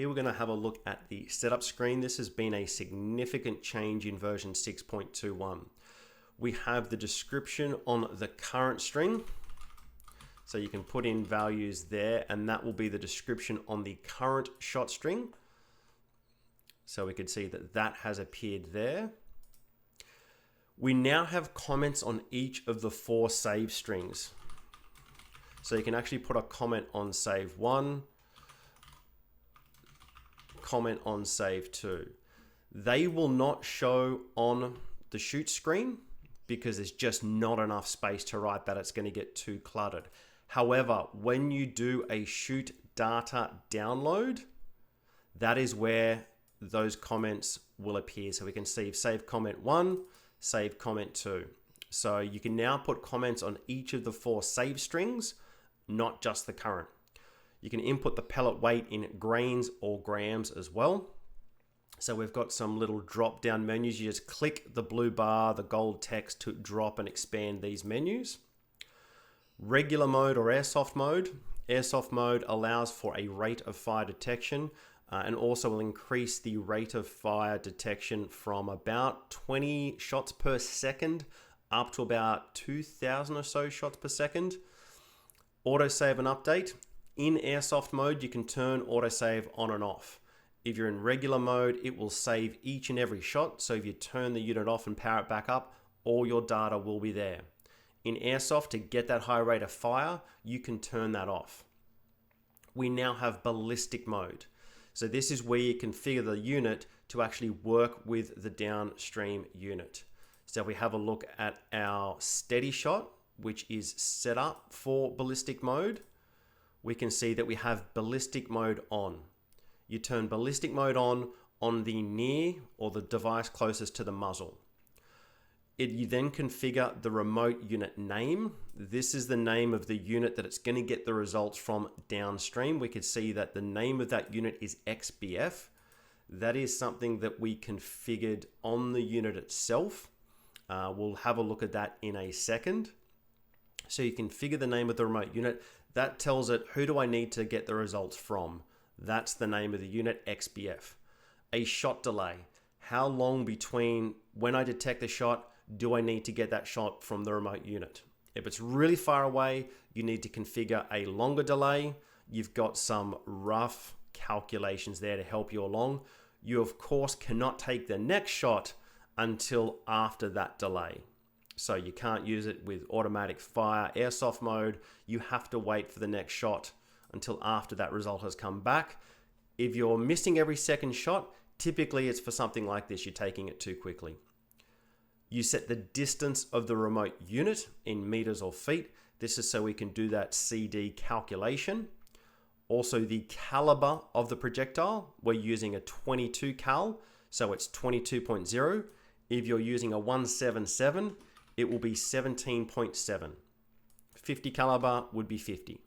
Here we're going to have a look at the setup screen. This has been a significant change in version 6.21. We have the description on the current string. So you can put in values there, and that will be the description on the current shot string. So we can see that that has appeared there. We now have comments on each of the 4 save strings. So you can actually put a comment on save 1, comment on save 2. They will not show on the shoot screen because there's just not enough space to write that. It's going to get too cluttered. However, when you do a shoot data download, that is where those comments will appear. So we can see save comment 1, save comment 2. So you can now put comments on each of the 4 save strings, not just the current. You can input the pellet weight in grains or grams as well. So we've got some little drop down menus. You just click the blue bar, the gold text to drop and expand these menus. Regular mode or airsoft mode. Airsoft mode allows for a rate of fire detection and also will increase the rate of fire detection from about 20 shots per second up to about 2,000 or so shots per second. Autosave and update. In airsoft mode, you can turn autosave on and off. If you're in regular mode, it will save each and every shot. So if you turn the unit off and power it back up, all your data will be there. In airsoft, to get that high rate of fire, you can turn that off. We now have ballistic mode. So this is where you configure the unit to actually work with the downstream unit. So if we have a look at our SteadyShot, which is set up for ballistic mode, we can see that we have ballistic mode on. You turn ballistic mode on the near or the device closest to the muzzle. You then configure the remote unit name. This is the name of the unit that it's going to get the results from downstream. We can see that the name of that unit is XBF. That is something that we configured on the unit itself. We'll have a look at that in a second. So you configure the name of the remote unit. That tells it, who do I need to get the results from? That's the name of the unit, XBF. A shot delay. How long between when I detect the shot do I need to get that shot from the remote unit? If it's really far away, you need to configure a longer delay. You've got some rough calculations there to help you along. You, of course, cannot take the next shot until after that delay. So you can't use it with automatic fire airsoft mode. You have to wait for the next shot until after that result has come back. If you're missing every second shot, typically it's for something like this. You're taking it too quickly. You set the distance of the remote unit in meters or feet. This is so we can do that CD calculation. Also the caliber of the projectile. We're using a 22 cal, so it's 22.0. If you're using a 177, it will be 17.7. 50 caliber would be 50.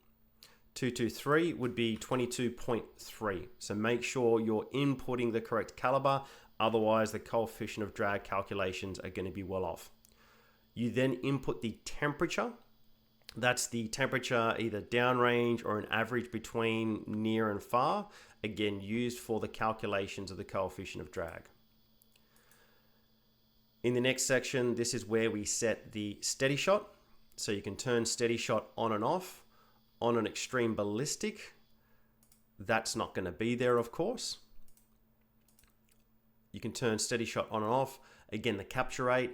223 would be 22.3. So make sure you're inputting the correct caliber, otherwise the coefficient of drag calculations are going to be well off. You then input the temperature. That's the temperature either downrange or an average between near and far, again used for the calculations of the coefficient of drag. In the next section, this is where we set the SteadyShot. So you can turn SteadyShot on and off. On an ExtremeBallistic, that's not going to be there, of course. You can turn SteadyShot on and off. Again, the capture rate,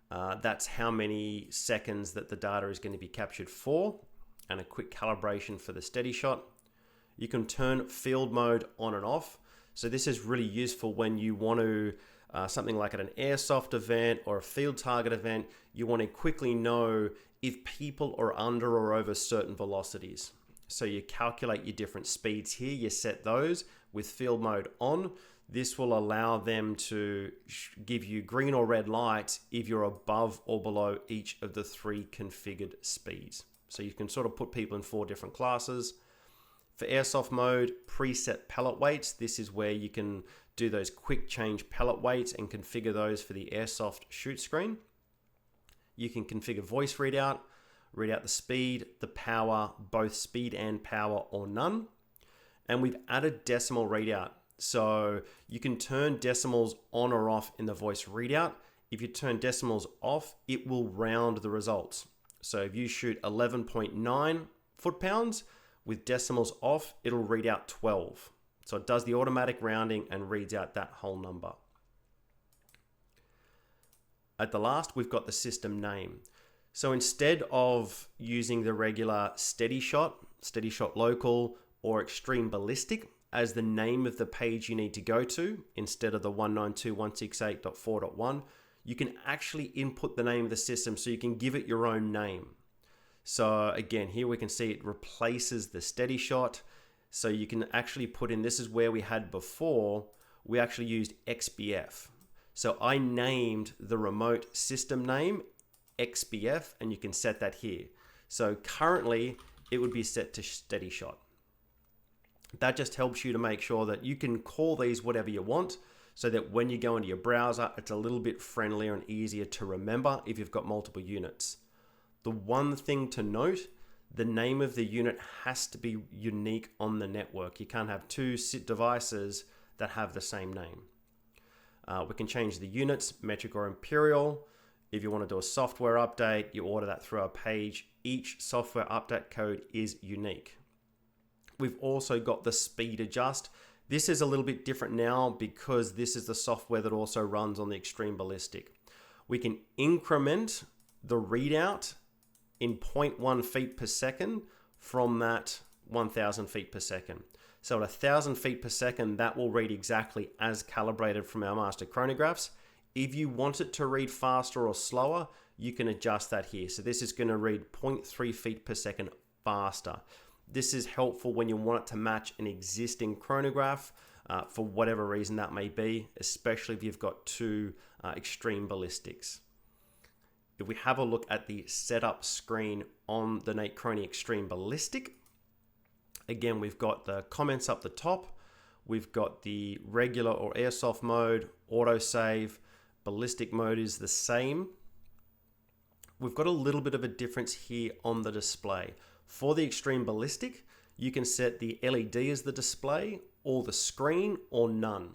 that's how many seconds that the data is going to be captured for, and a quick calibration for the SteadyShot. You can turn field mode on and off. So this is really useful when you want to something like at an airsoft event or a field target event, you want to quickly know if people are under or over certain velocities. So you calculate your different speeds here, you set those with field mode on. This will allow them to give you green or red lights if you're above or below each of the 3 configured speeds. So you can sort of put people in 4 different classes. For airsoft mode, preset pellet weights. This is where you can do those quick change pellet weights and configure those for the airsoft shoot screen. You can configure voice readout, read out the speed, the power, both speed and power or none. and we've added decimal readout. So you can turn decimals on or off in the voice readout. If you turn decimals off, it will round the results. So if you shoot 11.9 foot-pounds with decimals off, it'll read out 12. So it does the automatic rounding and reads out that whole number. At the last, we've got the system name. So instead of using the regular SteadyShot Local, or ExtremeBallistic as the name of the page you need to go to, instead of the 192.168.4.1, you can actually input the name of the system, so you can give it your own name. So again, here we can see it replaces the SteadyShot. So you can actually put in, this is where we had before, we actually used XBF. So I named the remote system name XBF, and you can set that here. So currently it would be set to SteadyShot. That just helps you to make sure that you can call these whatever you want, so that when you go into your browser, it's a little bit friendlier and easier to remember if you've got multiple units. The one thing to note, the name of the unit has to be unique on the network. You can't have two devices that have the same name. We can change the units, metric or imperial. If you want to do a software update, you order that through our page. Each software update code is unique. We've also got the speed adjust. This is a little bit different now because this is the software that also runs on the ExtremeBallistic. We can increment the readout in 0.1 feet per second from that 1,000 feet per second. So at 1,000 feet per second, that will read exactly as calibrated from our master chronographs. If you want it to read faster or slower, you can adjust that here. So this is going to read 0.3 feet per second faster. This is helpful when you want it to match an existing chronograph for whatever reason that may be, especially if you've got two ExtremeBallistics. If we have a look at the setup screen on the NateChrony ExtremeBallistic, again, we've got the comments up the top. We've got the regular or airsoft mode, autosave, ballistic mode is the same. We've got a little bit of a difference here on the display. For the ExtremeBallistic, you can set the LED as the display, or the screen, or none.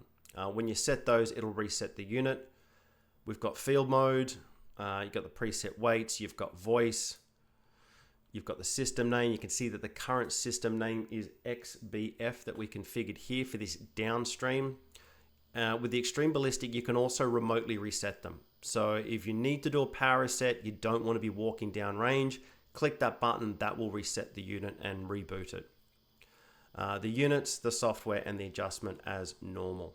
When you set those, it'll reset the unit. We've got field mode, you've got the preset weights, you've got voice, you've got the system name. You can see that the current system name is XBF that we configured here for this downstream. With the ExtremeBallistic, you can also remotely reset them. So if you need to do a power reset, you don't want to be walking down range, click that button, that will reset the unit and reboot it. The units, the software, and the adjustment as normal.